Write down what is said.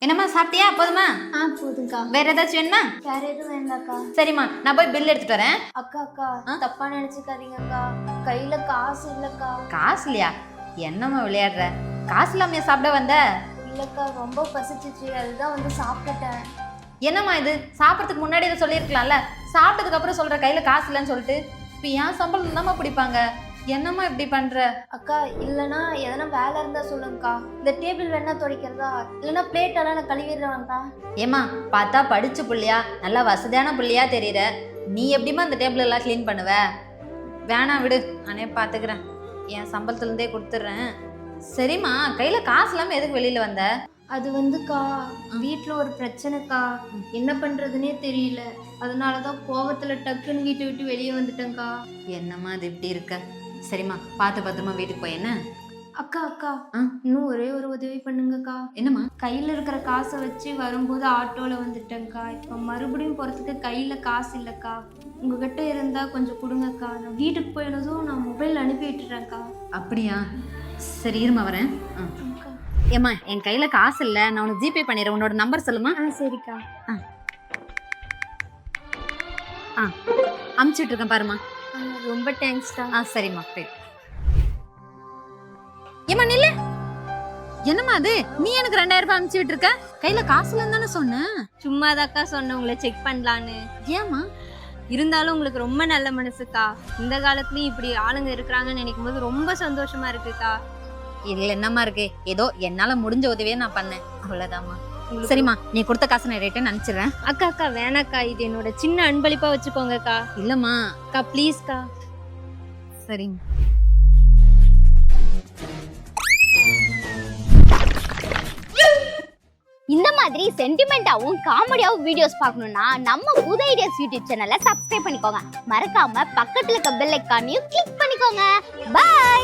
என்னம்மா சாப்பிட்டியா? போதுமா? போதும்க்கா. வேற ஏதாச்சும் வேணுமா? வேற எதுவும் வேண்டாக்கா. சரிம்மா, நான் போய் பில் எடுத்துட்டு வரேன். அக்கா தப்பா நினைச்சுக்காதீங்கக்கா, கையில காசு இல்லக்கா. காசு இல்லையா? என்னம்மா விளையாடுற? காசு இல்லாமையா சாப்பிட வந்த? இல்லக்கா, ரொம்ப பசிச்சிச்சு, அதுதான் வந்து சாப்பிட்டுட்டேன். என்னம்மா இது? சாப்பிட்றதுக்கு முன்னாடி இதை சொல்லியிருக்கலாம்ல. சாப்பிட்டதுக்கு அப்புறம் சொல்ற கையில காசு இல்லைன்னு சொல்லிட்டு. இப்போ ஏன் சம்பளம் தான்மா பிடிப்பாங்க? என்னம்மா இப்படி பண்ற? அக்கா, இல்லைன்னா எதனா வேலை இருந்தா சொல்லுங்கக்கா. இந்த டேபிள் வேணா துடைக்கிறதா, இல்லைன்னா பிளேட் எல்லாம் நான் கழுவிடுறேன்க்கா. ஏம்மா, பார்த்தா படிச்ச புள்ளையா, நல்லா வசதியான புள்ளையா தெரியுற. நீ எப்படிமா அந்த டேபிள் எல்லாம் க்ளீன் பண்ணுவ? வேணாம் விடு, நானே பார்த்துக்கிறேன். என் சம்பளத்துலேருந்தே கொடுத்துட்றேன். சரிம்மா, கையில் காசு இல்லாமல் எதுக்கு வெளியில் வந்த? அது வந்துக்கா, வீட்டில் ஒரு பிரச்சனைக்கா, என்ன பண்ணுறதுனே தெரியல. அதனாலதான் கோவத்தில் டக்குன்னு வீட்டை விட்டு வெளியே வந்துட்டேங்க்கா. என்னம்மா அது இப்படி இருக்க? சரிம்மா, பார்த்து பத்திரமா வீட்டுக்கு போய் என்ன? அக்கா இன்னும் ஒரே ஒரு உதவி பண்ணுங்கக்கா. என்னம்மா? கையில் இருக்கிற காசை வச்சு வரும்போது ஆட்டோவில் வந்துட்டேங்க்கா. இப்போ மறுபடியும் போகிறதுக்கு கையில் காசு இல்லைக்கா. உங்ககிட்ட இருந்தால் கொஞ்சம் கொடுங்கக்கா. நான் வீட்டுக்கு போயினதும் நான் மொபைல் அனுப்பி விட்டுறேன்க்கா. அப்படியா? சரி, இருமா வரேன். ஏம்மா, என் கையில் காசு இல்லை, நான் உனக்கு ஜிபே பண்ணிடுறேன். உன்னோட நம்பர் சொல்லுமா? சரிக்கா. அமுச்சுட்டு இருக்கேன் பாருமா. ரொம்ப தேங்க்ஸ்டா. சரிம்மா, போய். ஏம்மா நில்லு. என்னம்மா அது? நீ எனக்கு 2000 ரூபாய் அனுப்பிச்சு விட்டுருக்க. கையில காசு இல்லைன்னு தானே சொன்னேன். சும்மாதாக்கா சொன்னேன் உங்களை செக் பண்ணலான்னு. ஏம்மா? இருந்தாலும் உங்களுக்கு ரொம்ப நல்ல மனசுக்கா. இந்த காலத்துலயும் இப்படி ஆளுங்க இருக்கிறாங்கன்னு நினைக்கும் போது ரொம்ப சந்தோஷமா இருக்குக்கா. இதுல என்னம்மா இருக்கு? ஏதோ என்னால முடிஞ்ச உதவியே நான் பண்ணேன், அவ்வளவுதாம்மா. சரிம்மா, நீ கொடுத்த காசு நான் ரிட்டர்ன் அனுப்பிச்சிடுறேன். அக்கா வேணாக்கா, இது என்னோட சின்ன அன்பளிப்பா வச்சுக்கோங்கக்கா. இல்லம்மா. அக்கா ப்ளீஸ்க்கா. சரிங்க. இந்த மாதிரி சென்டிமெண்டாவும் காமெடியாவும் வீடியோஸ் பார்க்கணும்னா நம்ம புது ஐடியாஸ் யூடியூப் சேனலை சப்ஸ்கிரைப் பண்ணிக்கோங்க. மறக்காம பக்கத்துல இருக்க பெல் ஐகானையும் கிளிக் பண்ணிக்கோங்க. பை.